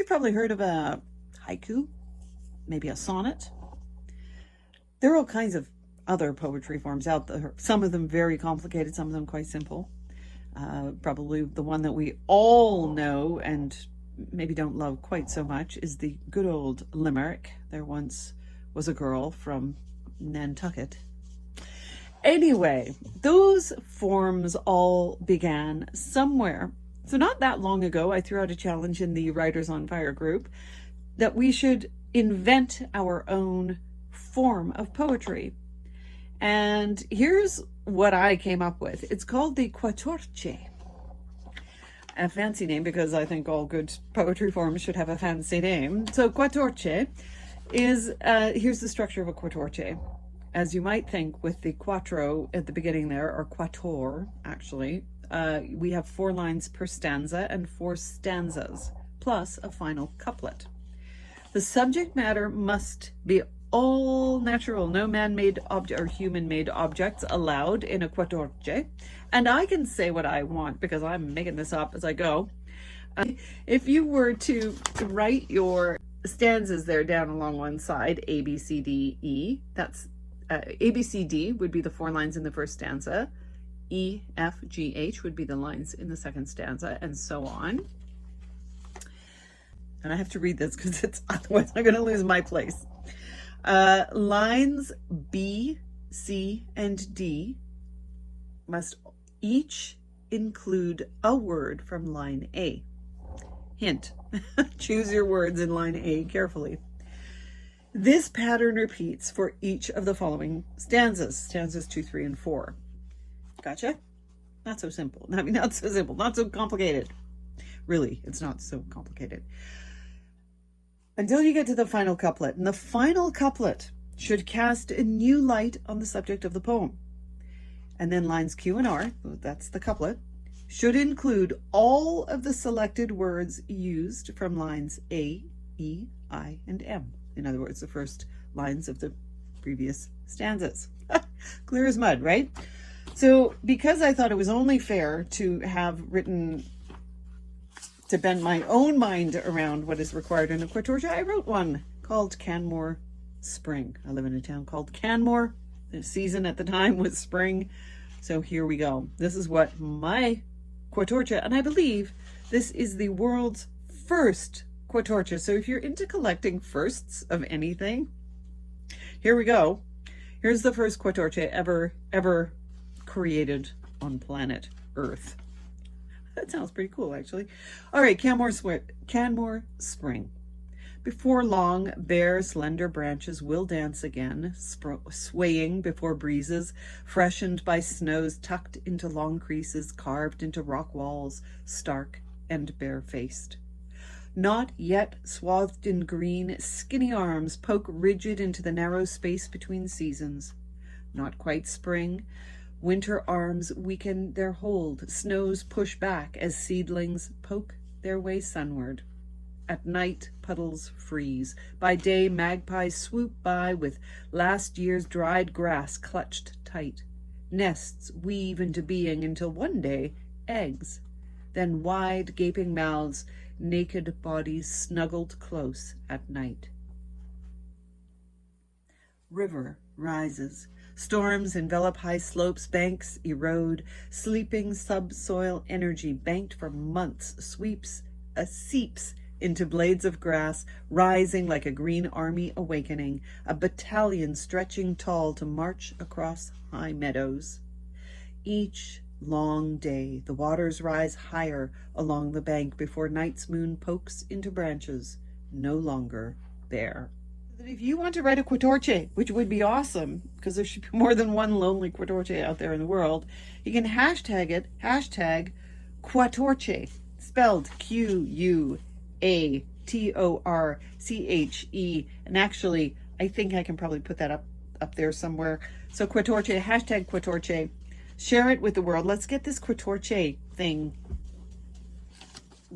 You've probably heard of a haiku, maybe a sonnet. There are all kinds of other poetry forms out there, some of them very complicated, some of them quite simple. Probably the one that we all know and maybe don't love quite so much is the good old limerick. There once was a girl from Nantucket. Anyway, those forms all began somewhere. So not that long ago, I threw out a challenge in the Writers on Fire group that we should invent our own form of poetry. And here's what I came up with. It's called the Quatorche. A fancy name because I think all good poetry forms should have a fancy name. So Quatorche is, here's the structure of a Quatorche. As you might think, with the quattro at the beginning there, or quator actually, we have 4 lines per stanza and 4 stanzas, plus a final couplet. The subject matter must be all natural, no man-made object or human-made objects allowed in a quatorche. And I can say what I want because I'm making this up as I go. If you were to write your stanzas there down along one side, A, B, C, D, E, that's A, B, C, D would be the 4 lines in the first stanza. E, F, G, H would be the lines in the second stanza, and so on. And I have to read this because it's otherwise I'm going to lose my place. Lines B, C, and D must each include a word from line A. Hint, choose your words in line A carefully. This pattern repeats for each of the following stanzas, stanzas 2, 3, and 4. Gotcha? Not so simple. I mean, not so simple, not so complicated. Really, it's not so complicated. Until you get to the final couplet. And the final couplet should cast a new light on the subject of the poem. And then lines Q and R, that's the couplet, should include all of the selected words used from lines A, E, I, and M. In other words, the first lines of the previous stanzas. Clear as mud, right? So because I thought it was only fair to have written, to bend my own mind around what is required in a Quatorche, I wrote one called Canmore Spring. I live in a town called Canmore. The season at the time was spring. So here we go. This is what my Quatorche, and I believe this is the world's first Quatorche. So if you're into collecting firsts of anything, here we go. Here's the first Quatorche ever created on planet Earth. That sounds pretty cool, actually. All right, Canmore Spring. Before long, bare, slender branches will dance again, swaying before breezes, freshened by snows tucked into long creases, carved into rock walls, stark and bare-faced. Not yet swathed in green, skinny arms poke rigid into the narrow space between seasons. Not quite spring. Winter arms weaken their hold, snows push back as seedlings poke their way sunward. At night, puddles freeze. By day, magpies swoop by with last year's dried grass clutched tight. Nests weave into being until one day, eggs. Then wide, gaping mouths, naked bodies snuggled close at night. River rises. Storms envelop high slopes, banks erode. Sleeping subsoil energy banked for months seeps into blades of grass, rising like a green army awakening, a battalion stretching tall to march across high meadows. Each long day, the waters rise higher along the bank before night's moon pokes into branches no longer bare. If you want to write a Quatorche, which would be awesome, because there should be more than one lonely Quatorche out there in the world, you can hashtag it, hashtag Quatorche, spelled Quatorche. And actually, I think I can probably put that up there somewhere. So Quatorche, hashtag Quatorche. Share it with the world. Let's get this Quatorche thing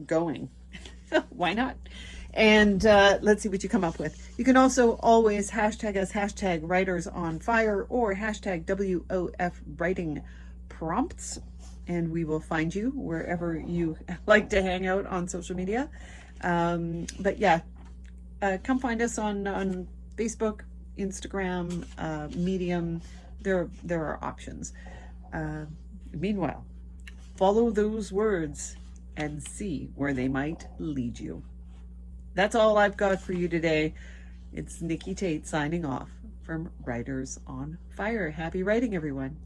going. Why not? And let's see what you come up with. You can also always hashtag us, hashtag Writers on Fire, or hashtag WOF Writing Prompts, and we will find you wherever you like to hang out on social media. But yeah, come find us on Facebook, Instagram, Medium. There are options. Meanwhile, follow those words and see where they might lead you. That's all I've got for you today. It's Nikki Tate signing off from Writers on Fire. Happy writing, everyone.